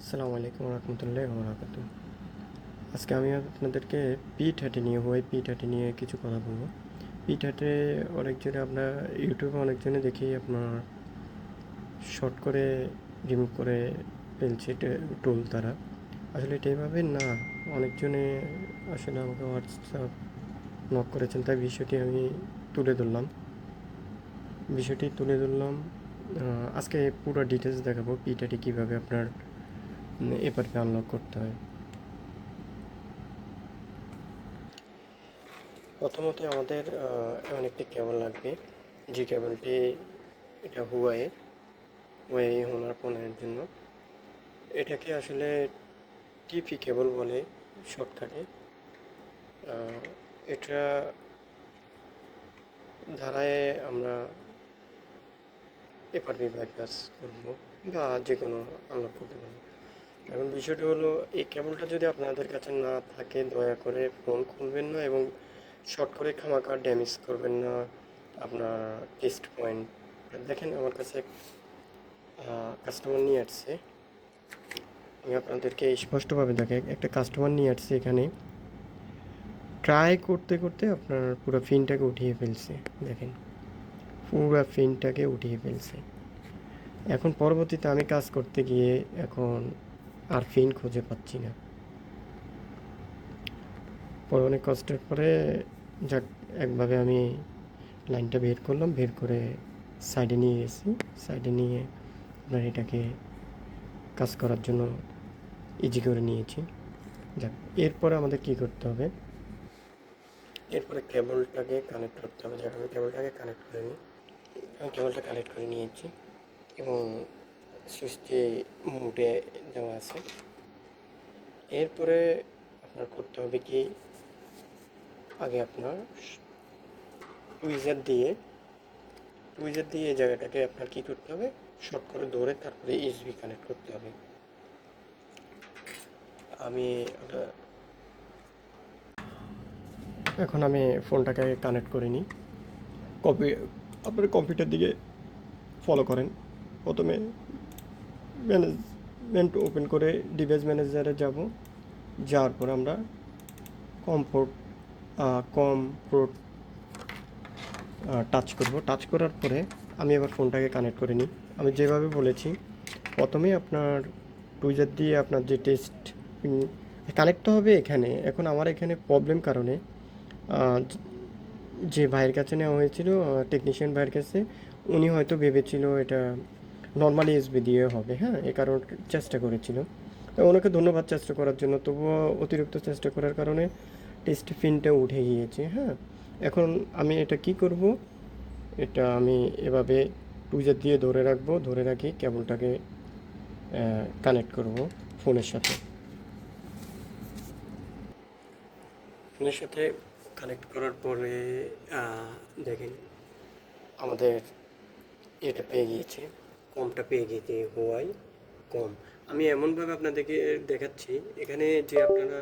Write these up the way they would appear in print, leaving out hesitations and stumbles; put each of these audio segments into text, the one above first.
আসসালামু আলাইকুম রহমতুল্লাহ বরকাত। আজকে আমি আপনাদেরকে পি30 নিয়ে পি30 নিয়ে কিছু কথা বলবো। পি30 অনেকজনে আপনার ইউটিউবে অনেকজনে দেখি আপনার শর্ট করে রিমুভ করে ফেলছে টুল তারা। আসলে এটা এভাবে না, অনেকজনে আসলে আমাকে হোয়াটসঅ্যাপ নক করেছেন, তাই বিষয়টি তুলে ধরলাম। আজকে পুরো ডিটেলস দেখাবো পি30 কীভাবে আপনার এপারকে আনলক করতে হয়। প্রথমত আমাদের এমন একটি কেবল লাগবে, যে কেবলটি এটা হুয়াই হোনার ফোনের জন্য। এটাকে আসলে টিপি কেবল বলে শর্টকাটে। এটা ধারায় আমরা এপার বিভাগ কাজ করবো বা যে কোনো আনলক করতে পারবো। এখন বিষয়টি হলো, এই কেবলটা যদি আপনাদের কাছে না থাকে দয়া করে ফোন খুলবেন না এবং শর্ট করে খামাকা ড্যামেজ করবেন না আপনার টেস্ট পয়েন্ট। দেখেন আমার কাছে কাস্টমার নিয়ে আসছে, আমি আপনাদেরকে স্পষ্টভাবে দেখে একটা কাস্টমার নিয়ে আসছে এখানে ট্রাই করতে করতে আপনার পুরো ফিনটাকে উঠিয়ে ফেলছে। দেখেন পুরো ফিনটাকে উঠিয়ে ফেলছে। এখন পরবর্তীতে আমি কাজ করতে গিয়ে এখন আর ফিন খুঁজে পাচ্ছি না। পরে অনেক কষ্টের পরে যাক একভাবে আমি লাইনটা বের করলাম, বের করে সাইডে নিয়ে গেছি। সাইডে নিয়ে আপনার এটাকে কাজ করার জন্য ইজি করে নিয়েছি। যাক, এরপরে আমাদের কী করতে হবে, এরপরে কেবলটাকে কানেক্ট করতে হবে। যাক, আমি কেবলটাকে কানেক্ট করে নিই। আমি কেবলটা কানেক্ট করে নিয়েছি এবং সুইচটি মুডে দেওয়া আছে। এরপরে আপনার করতে হবে কি, আগে আপনার টুইজার দিয়ে এই জায়গাটাকে আপনার কী করতে হবে, শর্ট করে ধরে তারপরে ইউএসবি কানেক্ট করতে হবে। আমি এখন আমি ফোনটাকে কানেক্ট করে নিই। কপি আপনার কম্পিউটার দিকে ফলো করেন। প্রথমে ম্যানেজমেন্ট ওপেন করে ডিভাইস ম্যানেজারে যাব। যাওয়ার পর আমরা কমপোর্ট কমপোর্ট টাচ করব। টাচ করার পরে আমি এবার ফোনটাকে কানেক্ট করে নিই। আমি যেভাবে বলেছি, প্রথমেই আপনার টুইজার দিয়ে আপনার যে টেস্ট কানেক্ট হবে এখানে। এখন আমার এখানে প্রবলেম কারণে যে ভাইয়ের কাছে নেওয়া হয়েছিল, টেকনিশিয়ান ভাইয়ের কাছে, উনি হয়তো ভেবেছিল এটা নর্মালি এসবি দিয়ে হবে, হ্যাঁ, এ কারণ চেষ্টা করেছিল। তো ওনাকে ধন্যবাদ চেষ্টা করার জন্য, তবুও অতিরিক্ত চেষ্টা করার কারণে টেস্ট পিনটা উঠে গিয়েছে। হ্যাঁ, এখন আমি এটা কি করব, এটা আমি এভাবে টুইজার দিয়ে ধরে রাখি কেবলটাকে কানেক্ট করব ফোনের সাথে। ফোনের সাথে কানেক্ট করার পরে দেখেন আমাদের এটা পেয়ে গিয়েছে, কমটা পেয়ে গিয়েছে কম। আমি এমনভাবে আপনাদেরকে দেখাচ্ছি এখানে যে আপনারা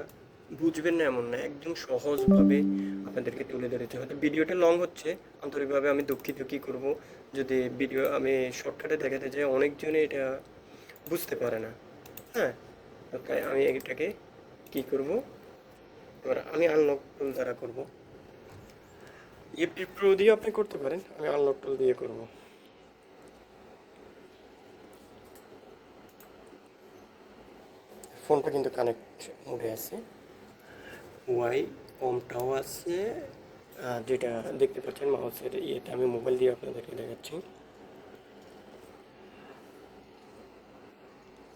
বুঝবেন না এমন না, একদম সহজভাবে আপনাদেরকে তুলে ধরেছে। হয়তো ভিডিওটা লং হচ্ছে, আন্তরিকভাবে আমি দুঃখিত। কী করব, যদি ভিডিও আমি শর্টকাটে দেখাতে যাই অনেকজনে এটা বুঝতে পারে না। হ্যাঁ, তো তাই আমি এটাকে কী করব, এবার আমি আনলক টুল দ্বারা করব। এপি প্রো দিয়ে আপনি করতে পারেন, আমি আনলক টুল দিয়ে করব। ফোনটা কিন্তু কানেক্ট মোডে আছে, ওয়াই কমটাও আছে। যেটা দেখতে পাচ্ছেন মাউসের ইয়েতে, আমি মোবাইল দিয়ে আপনাদেরকে দেখাচ্ছি।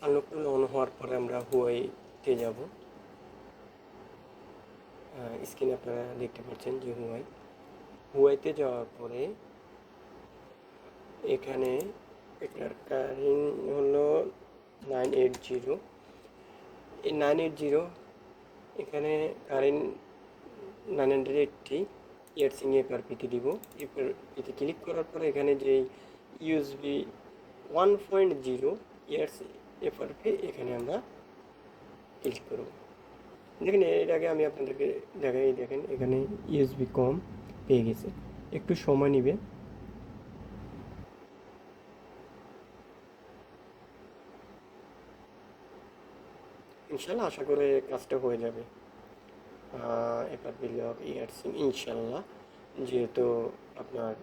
আনলক টুল অন হওয়ার পরে আমরা হুয়াইতে যাব। স্ক্রিনে আপনারা দেখতে পাচ্ছেন যে হুয়াইতে যাওয়ার পরে এখানে এটার কারেন্ট হলো 980। এই 980 এখানে কারেন্ট 980 ইয়ারসিং এফআরপিতে দিব। এফআরপিতে ক্লিক করার পরে এখানে যে ইউএসবি 1.0 ইয়ার্স এফআরপি এখানে আমরা ক্লিক করব। দেখেন এর আগে আমি আপনাদেরকে দেখাই, দেখেন এখানে ইউএসবি কম পেয়ে গেছে, একটু সময় নেবে। ইনশাল্লাহ আশা করে কাজটা হয়ে যাবে। এবার বিলগ ইয়ারসিম ইনশাল্লাহ, যেহেতু আপনার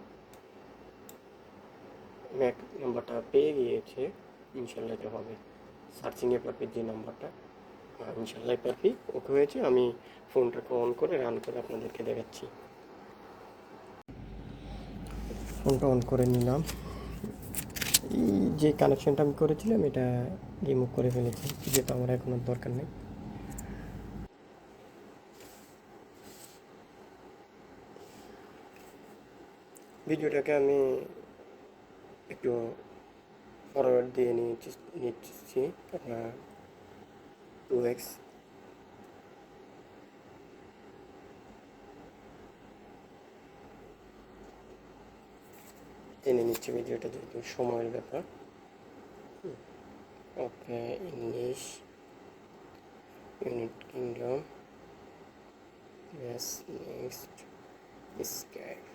ম্যাক নাম্বারটা পেয়ে গিয়েছে, ইনশাল্লাহ এটা হবে। সার্চিং এপারপির যে নাম্বারটা, ইনশাল্লাহ এপারপি ওকে হয়েছে। আমি ফোনটাকে অন করে রান করে আপনাদেরকে দেখাচ্ছি। ফোনটা অন করে নিলাম। এই যে কানেকশনটা আমি করেছিলাম এটা রিমুভ করে ফেলেছি, যেটা আমার এখন আর দরকার নেই। ভিডিওটাকে আমি একটু ফরওয়ার্ড দিয়ে নিচ্ছি আপনার 2x। টেনে নিচ্ছি ভিডিওটা, যেহেতু সময়ের ব্যাপার। Okay, English, united kingdom, yes, next, escape,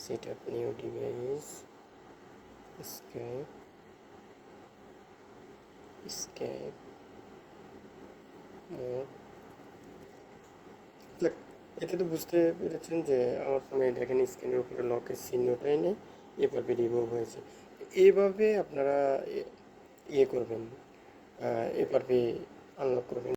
set up new device, escape, escape, mode। এটা তো বুঝতে পেরেছেন যে আমার ফোনে দেখেন স্ক্রিনের উপরে লকের চিহ্নটাই নেই, এভাবে রিমুভ হয়েছে। এইভাবে আপনারা ইয়ে করবেন, এভাবে আনলক করবেন।